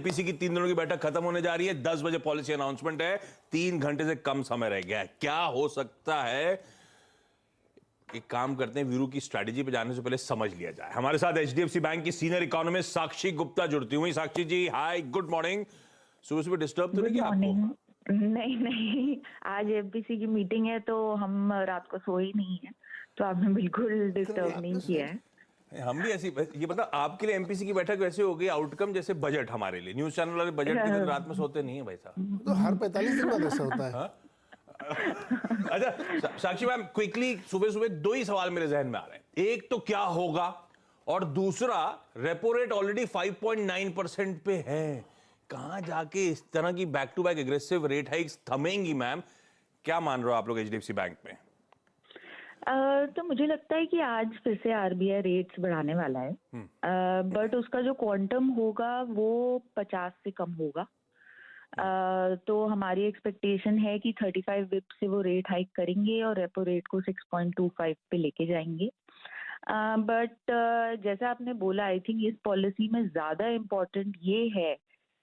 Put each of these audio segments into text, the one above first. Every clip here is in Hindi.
एमपीसी की 3 दिनों की बैठक खत्म होने जा रही है। 10 बजे पॉलिसी अनाउंसमेंट है। 3 घंटे से कम समय रह गया है। क्या हो सकता है? एक काम करते हैं, वीरू की स्ट्रैटेजी पे जाने से पहले समझ लिया जाए। हमारे साथ एचडीएफसी बैंक की सीनियर इकोनॉमिस्ट साक्षी गुप्ता जुड़ती हुई। साक्षी जी हाय, गुड मॉर्निंग। सुबह सुबह डिस्टर्ब तो नहीं किया आपको? नहीं नहीं, आज एफबीसी की मीटिंग है तो हम रात को सोए ही नहीं है, तो आपने बिल्कुल डिस्टर्ब नहीं किया है। हम भी ऐसी, ये मतलब आपके लिए एमपीसी की बैठक वैसे हो गई आउटकम जैसे बजट हमारे लिए। न्यूज चैनल वाले बजट के दिन रात में सोते नहीं है भाई साहब। तो हर 45 दिन बाद ऐसा होता है। हाँ? अच्छा साक्षी मैम, क्विकली, सुबह सुबह 2 ही सवाल मेरे जहन में आ रहे हैं। एक तो क्या होगा, और दूसरा रेपो रेट ऑलरेडी 5.9% पे है। कहां जाके इस तरह की back to back aggressive rate hikes थमेंगी मैम? क्या मान रहे हो आप लोग एचडीएफसी बैंक में? तो मुझे लगता है कि आज फिर से आरबीआई रेट्स बढ़ाने वाला है, बट उसका जो क्वांटम होगा वो 50 से कम होगा। तो हमारी एक्सपेक्टेशन है कि 35 बिप से वो रेट हाइक करेंगे और रेपो रेट को 6.25 पे लेके जाएंगे। बट जैसा आपने बोला, आई थिंक इस पॉलिसी में ज्यादा इम्पोर्टेंट ये है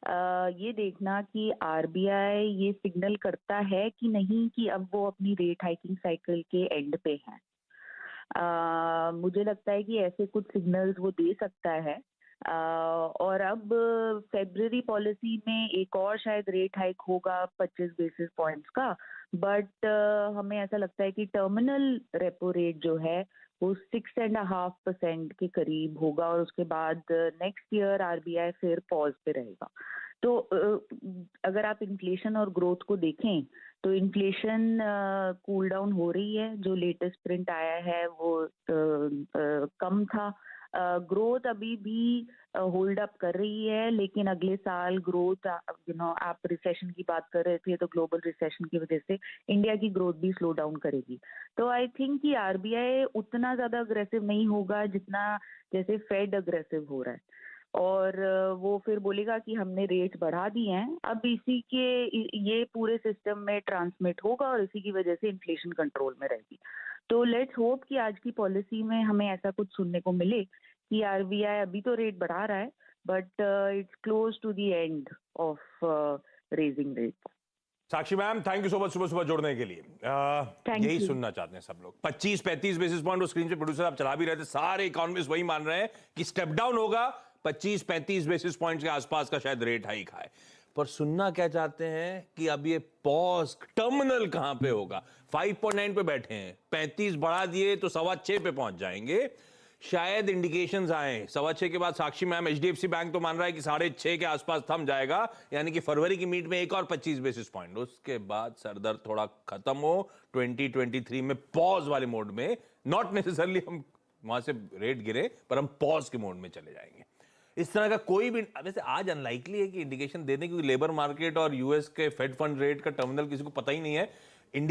ये देखना कि आरबीआई ये सिग्नल करता है कि नहीं कि अब वो अपनी रेट हाइकिंग साइकिल के एंड पे है। मुझे लगता है कि ऐसे कुछ सिग्नल्स वो दे सकता है। और अब फेब्रुअरी पॉलिसी में एक और शायद रेट हाइक होगा 25 बेसिस पॉइंट्स का, बट हमें ऐसा लगता है कि टर्मिनल रेपो रेट जो है वो 6.5% के करीब होगा और उसके बाद नेक्स्ट ईयर आरबीआई फिर पॉज पे रहेगा। तो अगर आप इन्फ्लेशन और ग्रोथ को देखें तो इन्फ्लेशन कूल डाउन हो रही है। जो लेटेस्ट प्रिंट आया है वो कम था। ग्रोथ अभी भी होल्ड अप कर रही है, लेकिन अगले साल ग्रोथ, आप रिसेशन की बात कर रहे थे तो ग्लोबल रिसेशन की वजह से इंडिया की ग्रोथ भी स्लो डाउन करेगी। तो आई थिंक कि आरबीआई उतना ज्यादा अग्रेसिव नहीं होगा जितना जैसे फेड अग्रेसिव हो रहा है, और वो फिर बोलेगा कि हमने रेट बढ़ा दिए हैं, अब इसी के ये पूरे सिस्टम में ट्रांसमिट होगा और इसी की वजह से इन्फ्लेशन कंट्रोल में रहेगी। तो लेट्स होप कि आज की पॉलिसी में हमें ऐसा कुछ सुनने को मिले कि आरबीआई अभी तो रेट बढ़ा रहा है but it's close to the end of raising rates. Sakshi ma'am, thank you so much सुबह सुबह जोड़ने के लिए। यही सुनना चाहते हैं सब लोग। 25-35 बेसिस पॉइंट वो स्क्रीन पे प्रोड्यूसर आप चला भी रहे थे, सारे इकोनॉमिस्ट वही मान रहे हैं कि स्टेप डाउन होगा, 25-35 बेसिस पॉइंट के आसपास का शायद रेट हाइक है। पर सुनना क्या चाहते हैं कि अब ये पॉज टर्मिनल कहां पे होगा? 5.9 पे बैठे हैं, 35 बढ़ा दिए तो 6.25 पे पहुंच जाएंगे। शायद इंडिकेशंस आए 6.25 के बाद। साक्षी मैम, एचडीएफसी बैंक तो मान रहा है कि 6.5 के आसपास थम जाएगा, यानी कि फरवरी की मीट में एक और 25 बेसिस पॉइंट, उसके बाद सरदर्द थोड़ा खत्म हो 2023 में पॉज वाले मोड में। नॉट नेसेसरली हम वहां से रेट गिरे, पर हम पॉज के मोड में चले जाएंगे। इस तरह का कोई भी, वैसे आज अनलाइकली है कि इंडिकेशन देने, क्योंकि लेबर मार्केट और यूएस के फेड फंड रेट का टर्मिनल किसी को पता ही नहीं है।